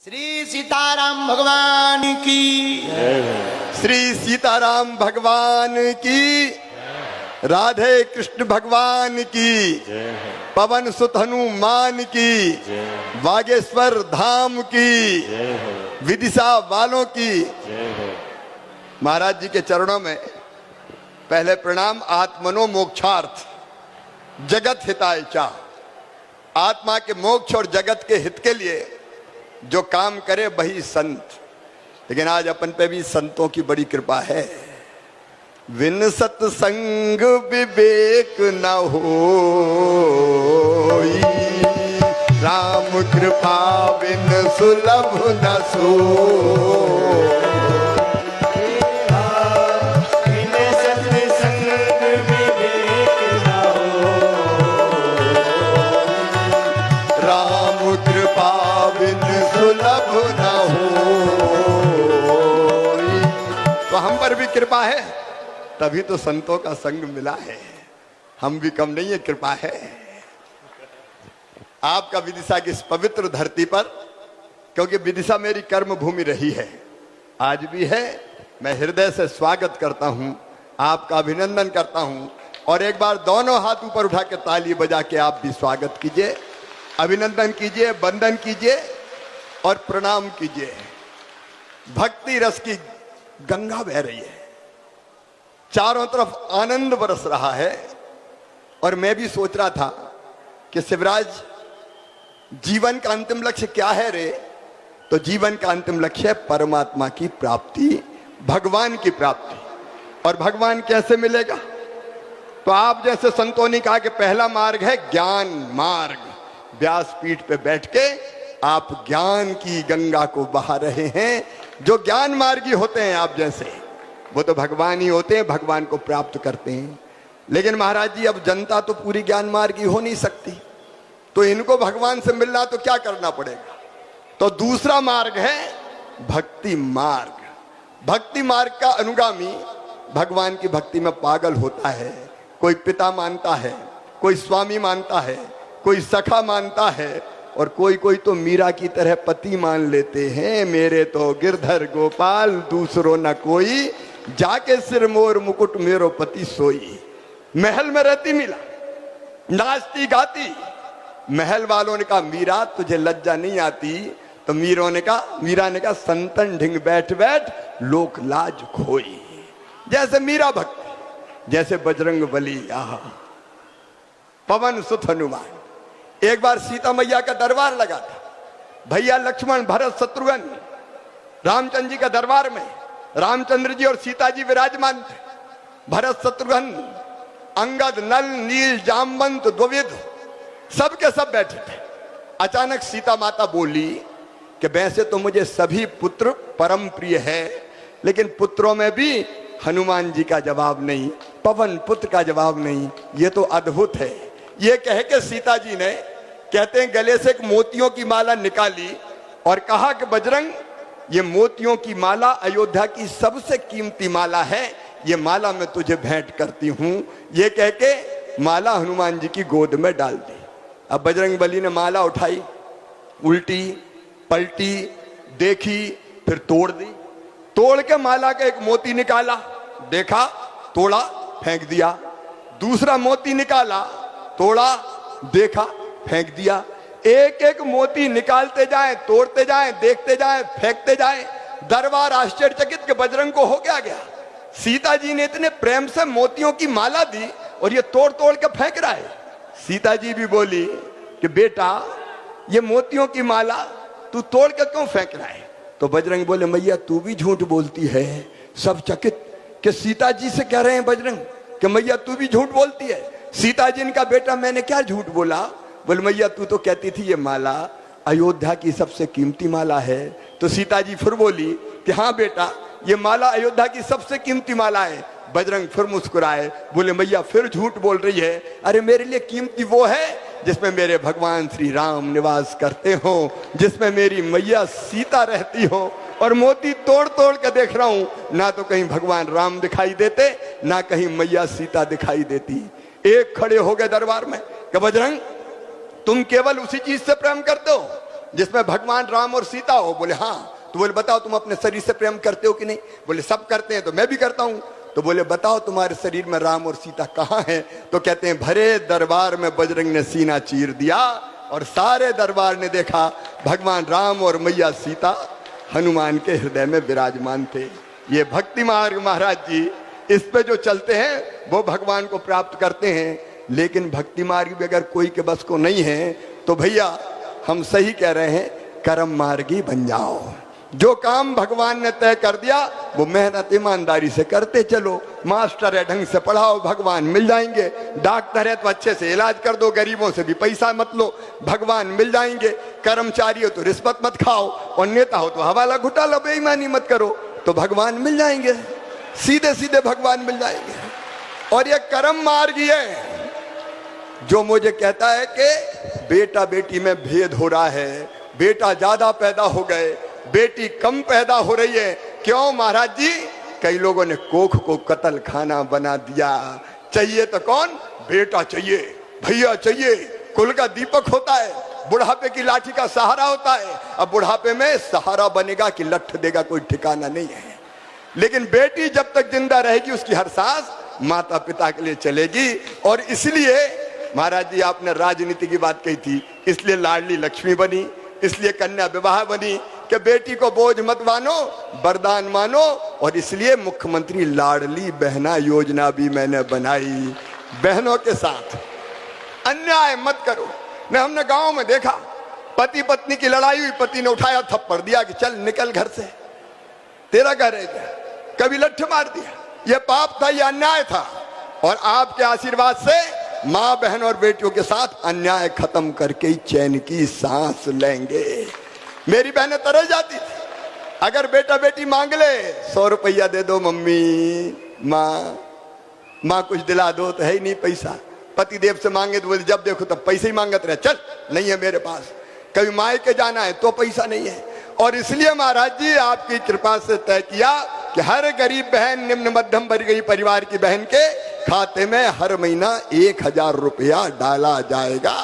श्री सीताराम भगवान की, श्री सीताराम भगवान की, राधे कृष्ण भगवान की, पवन सुत हनुमान की, बागेश्वर धाम की, विदिशा वालों की। महाराज जी के चरणों में पहले प्रणाम। आत्मनो मोक्षार्थ जगत हिताय चा। आत्मा के मोक्ष और जगत के हित के लिए जो काम करे वही संत। लेकिन आज अपन पे भी संतों की बड़ी कृपा है। विन सत्संग विवेक न होई, राम कृपा बिन सुलभ न सोई। तो हम पर भी कृपा है, तभी तो संतों का संग मिला है। हम भी कम नहीं है, कृपा है आपका विदिशा की इस पवित्र धरती पर। क्योंकि विदिशा मेरी कर्म भूमि रही है, आज भी है। मैं हृदय से स्वागत करता हूं, आपका अभिनंदन करता हूं। और एक बार दोनों हाथ ऊपर उठा के ताली बजा के आप भी स्वागत कीजिए, अभिनंदन कीजिए, वंदन कीजिए और प्रणाम कीजिए। भक्ति रस की गंगा बह रही है, चारों तरफ आनंद बरस रहा है। और मैं भी सोच रहा था कि शिवराज, जीवन का अंतिम लक्ष्य क्या है रे? तो जीवन का अंतिम लक्ष्य है परमात्मा की प्राप्ति, भगवान की प्राप्ति। और भगवान कैसे मिलेगा? तो आप जैसे संतों ने कहा कि पहला मार्ग है ज्ञान मार्ग। व्यासपीठ पे बैठ के आप ज्ञान की गंगा को बहा रहे हैं। जो ज्ञान मार्गी होते हैं आप जैसे, वो तो भगवान ही होते हैं, भगवान को प्राप्त करते हैं। लेकिन महाराज जी, अब जनता तो पूरी ज्ञान मार्गी हो नहीं सकती, तो इनको भगवान से मिलना तो क्या करना पड़ेगा? तो दूसरा मार्ग है भक्ति मार्ग। भक्ति मार्ग का अनुगामी भगवान की भक्ति में पागल होता है। कोई पिता मानता है, कोई स्वामी मानता है, कोई सखा मानता है, और कोई कोई तो मीरा की तरह पति मान लेते हैं। मेरे तो गिरधर गोपाल दूसरो न कोई, जाके सिर मोर मुकुट मेरो पति सोई। महल में रहती मीरा, नाचती गाती। महल वालों ने कहा मीरा तुझे लज्जा नहीं आती? तो मीरा ने कहा संतन ढिंग बैठ बैठ लोक लाज खोई। जैसे मीरा भक्ति, जैसे बजरंग बली, पवन सुत हनुमान। एक बार सीता मैया का दरबार लगा था। भैया लक्ष्मण, भरत, शत्रुघ्न, रामचंद्र जी का दरबार में रामचंद्र जी और सीता जी विराजमान थे। भरत, शत्रुघ्न, अंगद, नल, नील, जामवंत, द्विविध, सब के सब बैठे थे। अचानक सीता माता बोली कि वैसे तो मुझे सभी पुत्र परम प्रिय है, लेकिन पुत्रों में भी हनुमान जी का जवाब नहीं, पवन पुत्र का जवाब नहीं। ये तो अद्भुत है। ये कह के सीता जी ने, कहते हैं, गले से एक मोतियों की माला निकाली और कहा कि बजरंग, ये मोतियों की माला अयोध्या की सबसे कीमती माला है, ये माला मैं तुझे भेंट करती हूं। ये कह के माला हनुमान जी की गोद में डाल दी। अब बजरंग बली ने माला उठाई, उल्टी पलटी, देखी, फिर तोड़ दी। तोड़ के माला का एक मोती निकाला, देखा, तोड़ा, फेंक दिया। दूसरा मोती निकाला, तोड़ा, देखा, फेंक दिया। एक एक मोती निकालते जाएं, तोड़ते जाएं, देखते जाएं, फेंकते जाएं। दरबार आश्चर्यचकित के बजरंग को हो गया। सीता जी ने इतने प्रेम से मोतियों की माला दी और ये तोड़ तोड़ के फेंक रहा है। सीता जी भी बोली कि बेटा, ये मोतियों की माला तू तोड़ के क्यों फेंक रहा है? तो बजरंग बोले, मैया तू भी झूठ बोलती है। सब चकित कि सीता जी से कह रहे हैं बजरंग कि मैया तू भी झूठ बोलती है। सीता जी ने कहा, बेटा मैंने क्या झूठ बोला? बोले, मैया तू तो कहती थी ये माला अयोध्या की सबसे कीमती माला है। तो सीता जी फिर बोली कि हाँ बेटा, ये माला अयोध्या की सबसे कीमती माला है। बजरंग फिर मुस्कुराए, बोले, मैया फिर झूठ बोल रही है। अरे मेरे लिए कीमती वो है जिसमें मेरे भगवान श्री राम निवास करते हो, जिसमें मेरी मैया सीता रहती हो। और मोती तोड़ तोड़ के देख रहा हूं, ना तो कहीं भगवान राम दिखाई देते, ना कहीं मैया सीता दिखाई देती। एक खड़े हो गए दरबार में कि बजरंग, तुम केवल उसी चीज से प्रेम करते हो जिसमें भगवान राम और सीता हो? बोले हाँ। तो बोले बताओ तुम अपने शरीर से प्रेम करते हो कि नहीं? बोले सब करते हैं, तो मैं भी करता हूं। तो बोले बताओ तुम्हारे शरीर में राम और सीता कहाँ हैं? तो कहते हैं भरे दरबार में बजरंग ने सीना चीर दिया और सारे दरबार ने देखा भगवान राम और मैया सीता हनुमान के हृदय में विराजमान थे। ये भक्ति मार्ग महाराज जी, इस पे जो चलते हैं वो भगवान को प्राप्त करते हैं। लेकिन भक्ति मार्ग भी अगर कोई के बस को नहीं है तो भैया हम सही कह रहे हैं, कर्म मार्गी बन जाओ। जो काम भगवान ने तय कर दिया वो मेहनत ईमानदारी से करते चलो। मास्टर है ढंग से पढ़ाओ, भगवान मिल जाएंगे। डॉक्टर है तो अच्छे से इलाज कर दो, गरीबों से भी पैसा मत लो, भगवान मिल जाएंगे। कर्मचारी हो तो रिश्वत मत खाओ, और नेता हो तो हवाला घोटाला बेईमानी मत करो, तो भगवान मिल जाएंगे। सीधे सीधे भगवान मिल जाएंगे। और ये कर्म मार्ग ही है जो मुझे कहता है कि बेटा बेटी में भेद हो रहा है, बेटा ज्यादा पैदा हो गए, बेटी कम पैदा हो रही है। क्यों महाराज जी? कई लोगों ने कोख को कत्ल खाना बना दिया। चाहिए तो कौन? बेटा चाहिए, भैया चाहिए, कुल का दीपक होता है, बुढ़ापे की लाठी का सहारा होता है। अब बुढ़ापे में सहारा बनेगा कि लठ देगा कोई ठिकाना नहीं है। लेकिन बेटी जब तक जिंदा रहेगी उसकी हर सांस माता पिता के लिए चलेगी। और इसलिए महाराज जी आपने राजनीति की बात कही थी, इसलिए लाडली लक्ष्मी बनी, इसलिए कन्या विवाह बनी कि बेटी को बोझ मत मानो, वरदान मानो। और इसलिए मुख्यमंत्री लाडली बहना योजना भी मैंने बनाई। बहनों के साथ अन्याय मत करो। न हमने गांव में देखा पति पत्नी की लड़ाई हुई, पति ने उठाया थप्पड़ दिया कि चल निकल घर से, तेरा घर है क्या? कभी लठ मार दिया। यह पाप था, यह अन्याय था। और आपके आशीर्वाद से माँ बहन और बेटियों के साथ अन्याय खत्म करके ही चैन की सांस लेंगे। मेरी बहनें तरस जाती थी, अगर बेटा बेटी मांग ले 100 रुपया दे दो मम्मी, माँ कुछ दिला दो, तो है ही नहीं पैसा। पति देव से मांगे तो बोले जब देखो तब पैसे ही मांगत रहे, चल नहीं है मेरे पास। कभी माए के जाना है तो पैसा नहीं है। और इसलिए महाराज जी आपकी कृपा से तय किया कि हर गरीब बहन, निम्न मध्यम वर्गीय परिवार की बहन के खाते में हर महीना 1000 रुपया डाला जाएगा,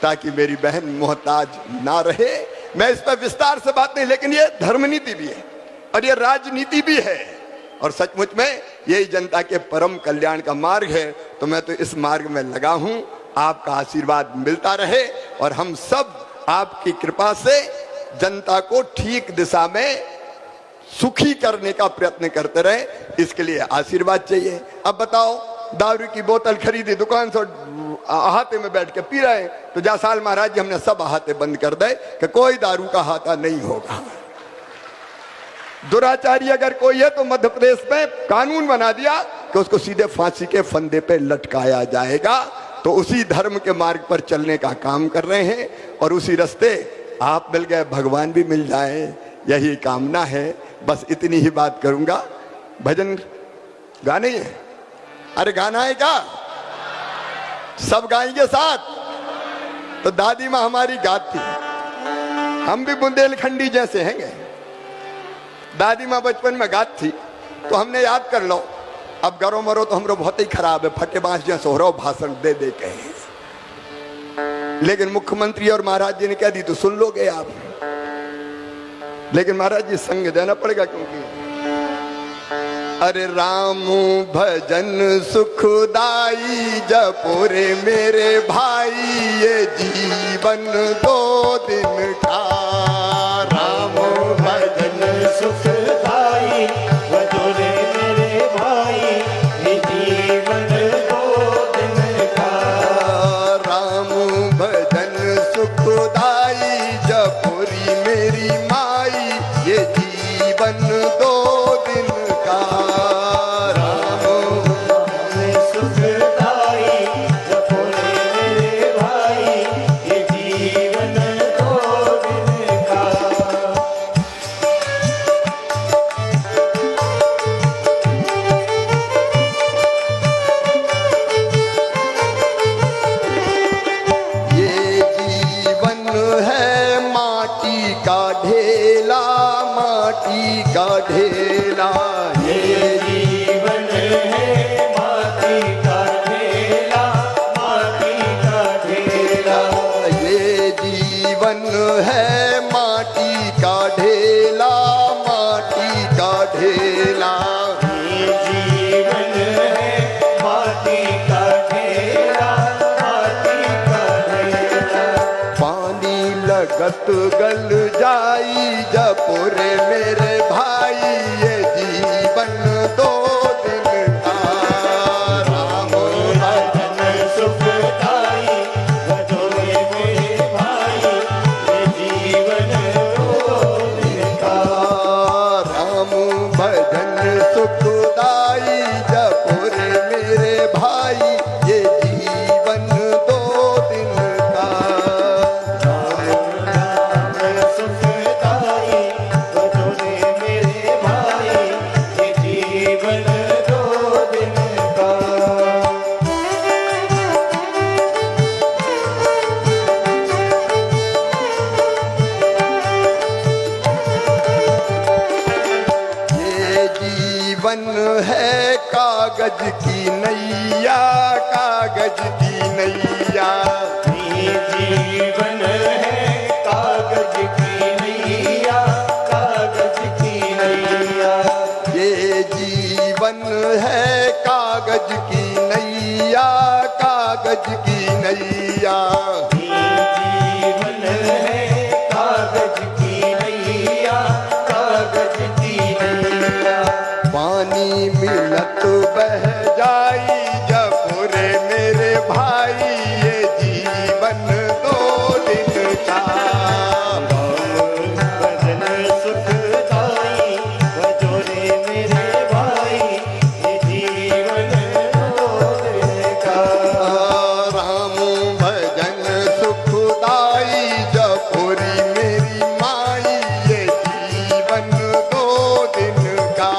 ताकि मेरी बहन मोहताज ना रहे। मैं इस पर विस्तार से बात नहीं, लेकिन ये धर्म नीति भी है और ये राजनीति भी है, और सचमुच में यही जनता के परम कल्याण का मार्ग है। तो मैं तो इस मार्ग में लगा हूं। आपका आशीर्वाद मिलता रहे और हम सब आपकी कृपा से जनता को ठीक दिशा में सुखी करने का प्रयत्न करते रहे, इसके लिए आशीर्वाद चाहिए। अब बताओ, दारू की बोतल खरीदी दुकान से, अहाते में बैठ के पी रहे हैं, तो जा साल महाराज जी हमने सब अहाते बंद कर दे कि कोई दारू का अहाता नहीं होगा। दुराचारी अगर कोई है तो मध्य प्रदेश में कानून बना दिया कि उसको सीधे फांसी के फंदे पे लटकाया जाएगा। तो उसी धर्म के मार्ग पर चलने का काम कर रहे हैं, और उसी रास्ते आप मिल गए, भगवान भी मिल जाए, यही कामना है। बस इतनी ही बात करूंगा। भजन गाने है? अरे गाना है क्या? सब गाएंगे साथ? तो दादी माँ हमारी गाती, हम भी बुंदेलखंडी जैसे हैं। दादी माँ बचपन में गात थी तो हमने याद कर लो। अब गरो मरो तो हमरो बहुत ही खराब है, फटे बांस जैसे हो रहा हो, भाषण दे दे के। लेकिन मुख्यमंत्री और महाराज जी ने कह दी तो सुन लोगे आप। लेकिन महाराज जी संग देना पड़ेगा, क्योंकि अरे राम भजन सुखदाई जपो रे मेरे भाई, ये जीवन 2 दिन का। राम भजन सुखदाई जपो रे मेरे भाई, ये जीवन 2 दिन का। राम भजन सुखदाई जपो रे मेरी माई, ये जीवन 2 दिन का। ढेला ये जीवन है माटी का ढेला, माटी का ढेला। ये जीवन है मिलत गल जाई जपुरे मेरे भाई ये जीवन दो दिन का राम भजन सुखदाई भजोरे मेरे भाई ये जीवन दो दिन का राम भजन सुखदाई जपुरे मेरे भाई ये जीवन दो दिन का सुखदाई भजोरे मेरे भाई ये जीवन दो दिन का ये जीवन है कागज की नैया कागज की नैया ये जीवन है कागज की नैया कागज की नैया ये जीवन है कागज की नैया कागज की नैया ये जीवन है कागज की नैया कागज की नैया पानी मिलत बह जाई जपुरे मेरे भाई ये जीवन दो दिन का भजन सुखदाई भजोरे मेरे भाई ये जीवन दो दिन का राम भजन सुखदाई जपुरी मेरी माई ये जीवन दो दिन का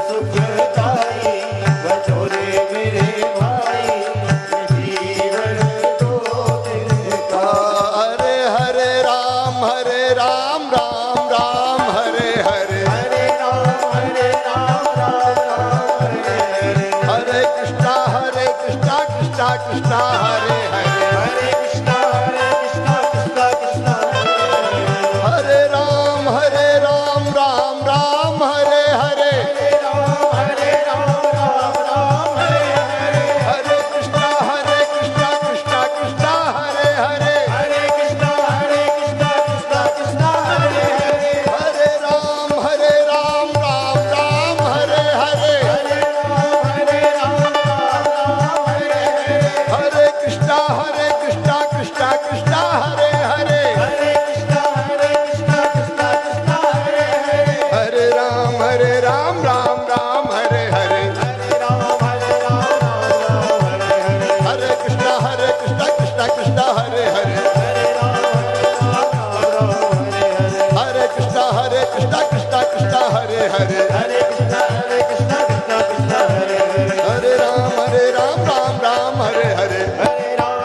सुखदाई भजोरे मेरे भाई जीवन दो दिन का हरे हरे राम राम राम हरे हरे हरे राम राम राम हरे हरे हरे कृष्णा कृष्णा कृष्णा हरे हरे हरे कृष्णा कृष्णा कृष्णा हरे राम राम राम हरे हरे हरे राम राम हरे हरे हरे कृष्णा कृष्णा कृष्णा हरे हरे हरे कृष्णा कृष्णा कृष्णा हरे हरे हरे राम राम राम हरे हरे हरे राम राम हरे हरे हरे कृष्णा कृष्णा कृष्णा हरे हरे हरे कृष्णा कृष्णा कृष्णा हरे हरे हरे राम राम राम हरे हरे हरे राम राम हरे हरे हरे कृष्णा कृष्णा हरे हरे हरे राम हरे हरे हरे कृष्णा कृष्णा हरे हरे हरे कृष्णा कृष्णा कृष्णा हरे हरे हरे राम राम हरे हरे हरे राम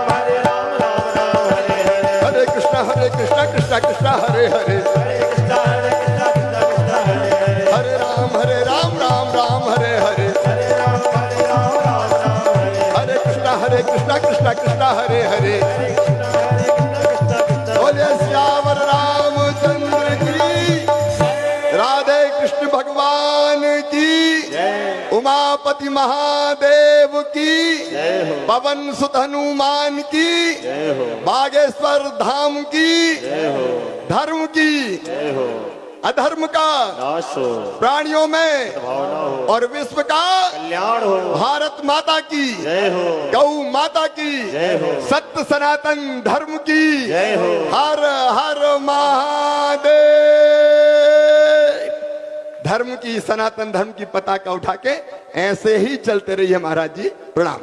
राम हरे हरे हरे कृष्णा कृष्णा हरे हरे हरे कृष्णा कृष्णा हरे हरे हरे राम राम हरे हरे हरे राम राम हरे हरे कृष्णा कृष्णा हरे हरे हरे कृष्णा कृष्णा बोले श्यावर रामचंद्र की राधे कृष्ण भगवान की जय उमापति महादेव की जय हो पवन सुत हनुमान की जय हो बागेश्वर धाम की जय हो धर्म की जय हो अधर्म का नाश हो प्राणियों में भावना हो और विश्व का कल्याण हो भारत माता की जय हो गौ माता की जय हो सत्य सनातन धर्म की जय हो हर हर महादेव। धर्म की सनातन धर्म की पताका उठा के ऐसे ही चलते रहिए महाराज जी। प्रणाम।